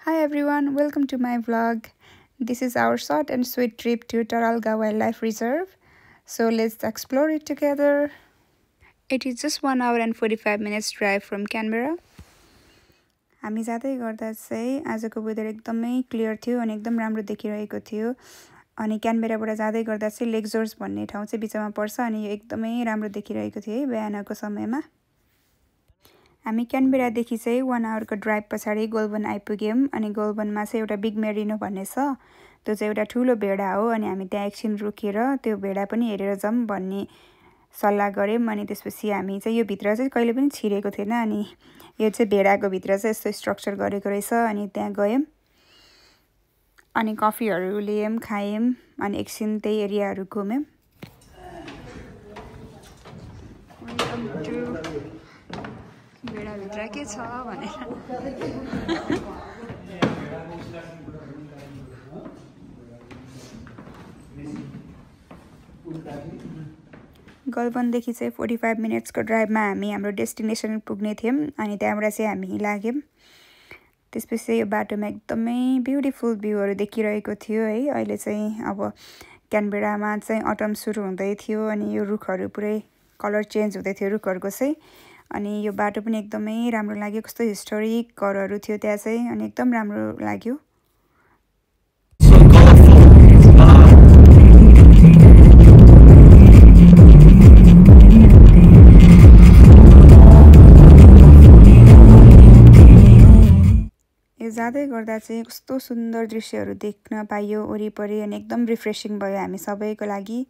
Hi everyone, welcome to my vlog. This is our short and sweet trip to Taralga Wildlife Reserve. So let's explore it together. It is just 1 hour and 45 minutes drive from Canberra. हामी जाँदै गर्दा चाहिँ आजको weather एकदमै clear थियो अनि एकदम राम्रो देखिरहेको थियो. अनि क्यानबेराबाट जाँदै गर्दा चाहिँ लेक जोर्ज भन्ने ठाउँ चाहिँ बिचमा पर्छ अनि यो एकदमै राम्रो देखिरहेको थियो है बिहानको समयमा. हामी क्यानबेरादेखि चाहिँ 1 आवरको ड्राइभ पछाडि गोल्बन आइपुग्यौँ अनि गोल्बनमा चाहिँ एउटा बिग मेरिनो भन्ने छ. त्यो चाहिँ एउटा ठुलो भेडा हो अनि हामी त्यहाँ एकछिन रोकेर त्यो भेडा पनि हेरेर जाऊँ भन्ने सल्लाह गऱ्यौँ. अनि त्यसपछि हामी चाहिँ यो भित्र चाहिँ कहिले पनि छिरेको थिएन अनि यो चाहिँ भेडाको भित्र चाहिँ यस्तो स्ट्रक्चर गरेको रहेछ अनि त्यहाँ गयौँ अनि कफीहरू ल्यायौँ खायौँ अनि एकछिन त्यही एरियाहरू घुम्यौँ. भेडाभित्र के छ भनेर गोल्बनदेखि चाहिँ 45 मिनट्सको ड्राइभमा हामी हाम्रो डेस्टिनेसन पुग्ने थियौँ अनि त्यहाँबाट चाहिँ हामी लाग्यौँ. त्यसपछि यो बाटोमा एकदमै ब्युटिफुल भ्यूहरू देखिरहेको थियो है. अहिले चाहिँ अब क्यानबेरामा चाहिँ अटम सुरु हुँदै थियो अनि यो रुखहरू पुरै कलर चेन्ज हुँदै थियो रुखहरूको चाहिँ. अनि यो बाटो पनि एकदमै राम्रो लाग्यो. कस्तो हिस्टोरिक घरहरू थियो त्यहाँ चाहिँ अनि एकदम राम्रो लाग्यो. यो जाँदै गर्दा चाहिँ कस्तो सुन्दर दृश्यहरू देख्न पाइयो वरिपरि अनि एकदम रिफ्रेसिङ भयो हामी सबैको लागि.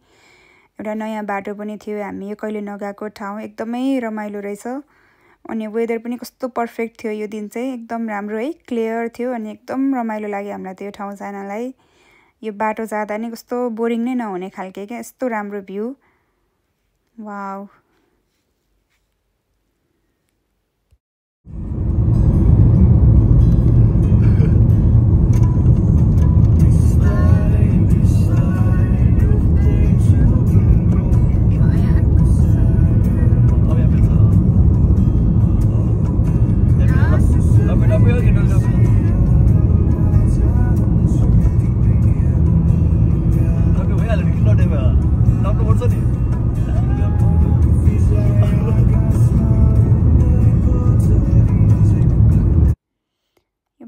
एउटा नयाँ बाटो पनि थियो. हामी यो कहिले नगएको ठाउँ एकदमै रमाइलो रहेछ अनि वेदर पनि कस्तो पर्फेक्ट थियो. यो दिन चाहिँ एकदम राम्रो है क्लियर थियो अनि एकदम रमाइलो लाग्यो हामीलाई त्यो ठाउँ जानलाई. यो बाटो जाँदा नि कस्तो बोरिङ नै नहुने खालके क्या यस्तो राम्रो भ्यू. वाउ.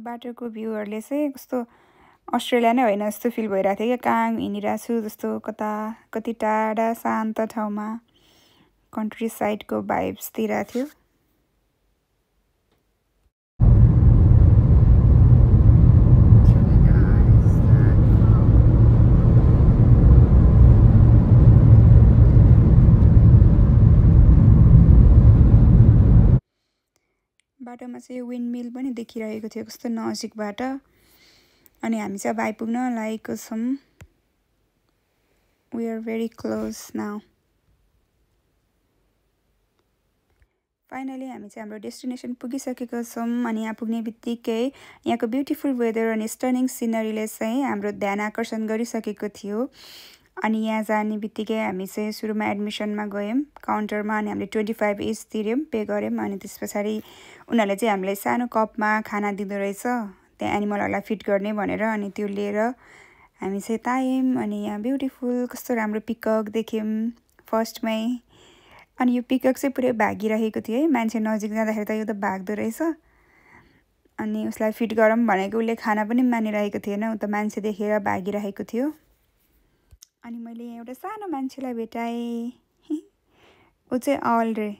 बाटोको भ्यूहरूले चाहिँ कस्तो अस्ट्रेलिया नै होइन जस्तो फिल भइरहेको थियो क्या. कहाँ हिँडिरहेको छु जस्तो कति टाढा शान्त ठाउँमा कन्ट्री साइडको भाइब्स दिइरहेको थियो. बाटोमा चाहिँ विन्ड मिल पनि देखिरहेको थियो कस्तो नजिकबाट अनि हामी चाहिँ अब आइपुग्न लागेको छौँ. We are very close now. Finally हामी चाहिँ हाम्रो डेस्टिनेसन पुगिसकेको छौँ अनि यहाँ पुग्ने बित्तिकै यहाँको ब्युटिफुल वेदर अनि स्टनिङ सिनरीले चाहिँ हाम्रो ध्यान आकर्षण गरिसकेको थियो. अनि यहाँ जाने बित्तिकै हामी चाहिँ सुरुमा एडमिसनमा गयौँ काउन्टरमा अनि हामीले 25 इच तिर्यौँ पे गऱ्यौँ अनि त्यस पछाडि उनीहरूले चाहिँ हामीलाई सानो कपमा खाना दिँदो रहेछ त्यहाँ एनिमलहरूलाई फिड गर्ने भनेर अनि त्यो लिएर हामी चाहिँ तायौँ. अनि यहाँ ब्युटिफुल कस्तो राम्रो पिकक देख्यौँ फर्स्टमै. अनि यो पिकक चाहिँ पुरै भागिरहेको थियो है. मान्छे नजिक जाँदाखेरि त यो त भाग्दो रहेछ अनि उसलाई फिड गरौँ भनेको उसले खाना पनि मानिरहेको थिएन. ऊ त मान्छे देखेर भागिरहेको थियो. अनि मैले यहाँ एउटा सानो मान्छेलाई भेटाएँ. ऊ चाहिँ अल रे.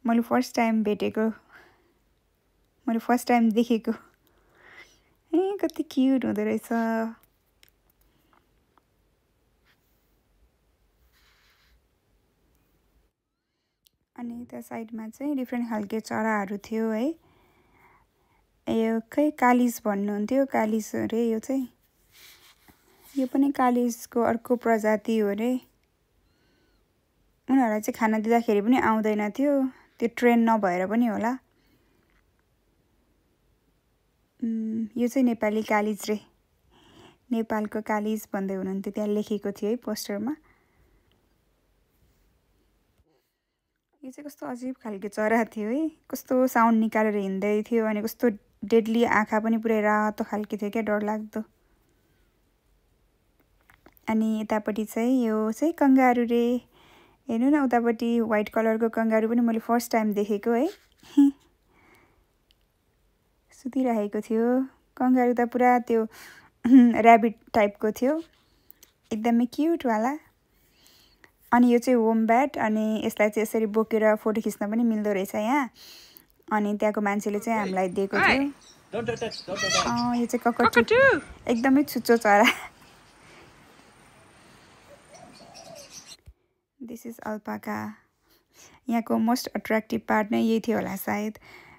मैले फर्स्ट टाइम भेटेको मैले फर्स्ट टाइम देखेको. कति क्युट हुँदो रहेछ. अनि त्यो साइडमा चाहिँ डिफ्रेन्ट खालके चराहरू थियो है. यो खै कालिज भन्नुहुन्थ्यो. कालिज हो रे यो चाहिँ. यो पनि कालिजको अर्को प्रजाति हो रे. उनीहरूलाई चाहिँ खाना दिँदाखेरि पनि आउँदैन थियो. त्यो ट्रेन नभएर पनि होला. यो चाहिँ नेपाली कालिज रे. नेपालको कालिज भन्दै हुनुहुन्थ्यो त्यहाँ लेखेको थियो है पोस्टरमा. यो चाहिँ कस्तो अजीब खालको चरा थियो है। कस्तो साउन्ड निकालेर हिँड्दै थियो अनि कस्तो डेडली आँखा पनि पुरै रातो खालको थियो क्या, डरलाग्दो। अनि यतापट्टि चाहिँ यो चाहिँ कङ्गारू रे, हेर्नु न उतापट्टि व्हाइट कलरको कङ्गारू पनि मैले फर्स्ट टाइम देखेको है। सुतिरहेको थियो। कङ्गारू त पुरा त्यो ऱ्याबिट टाइपको थियो, एकदमै क्युट वाला। अनि यो चाहिँ वोम्ब्याट, अनि यसलाई चाहिँ यसरी बोकेर फोटो खिच्न पनि मिल्दो रहेछ यहाँ। अनि त्यहाँको मान्छेले चाहिँ हामीलाई दिएको थियो। यो चाहिँ ककटु, एकदमै छुच्चो चरा। This is alpaca. यहाँको मोस्ट अट्र्याक्टिभ पार्ट नै यही थियो होला सायद।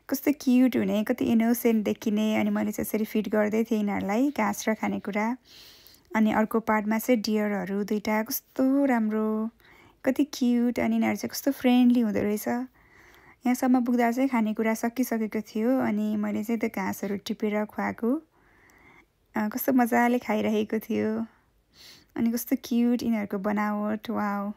कस्तो क्युट हुने, कति इनोसेन्ट देखिने। अनि मैले चाहिँ यसरी फिड गर्दै थिएँ यिनीहरूलाई घाँस र खानेकुरा। अनि अर्को पार्टमा चाहिँ डियरहरू दुईटा, कस्तो राम्रो, कति क्युट। अनि यिनीहरू चाहिँ कस्तो फ्रेन्डली हुँदो रहेछ। यहाँसम्म पुग्दा चाहिँ खानेकुरा सकिसकेको थियो। अनि मैले चाहिँ त्यो घाँसहरू टिपेर खुवाएको, कस्तो मजाले खाइरहेको थियो। अनि कस्तो क्युट यिनीहरूको बनावट, wow.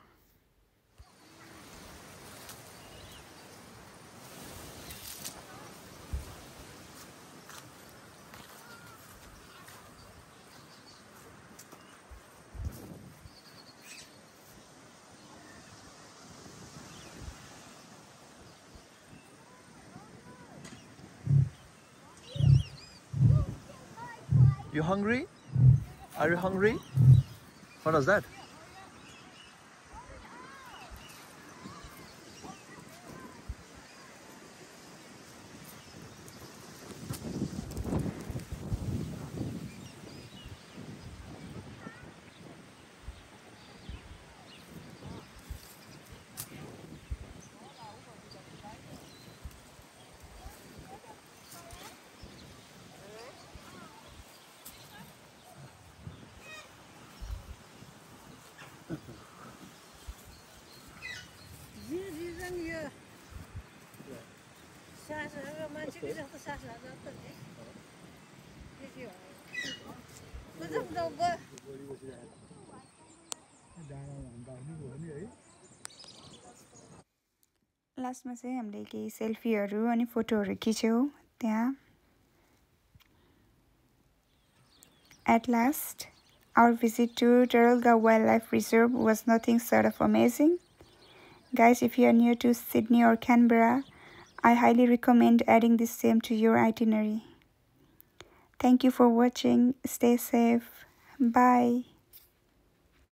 You hungry? Are you hungry? What was that? लास्टमा चाहिँ हामीले केही सेल्फीहरू अनि फोटोहरू खिच्यौँ त्यहाँ। At last, our visit to Taralga Wildlife Reserve was nothing short of amazing. Guys, if you are near to Sydney or Canberra, I highly recommend adding this same to your itinerary. Thank you for watching. Stay safe. Bye.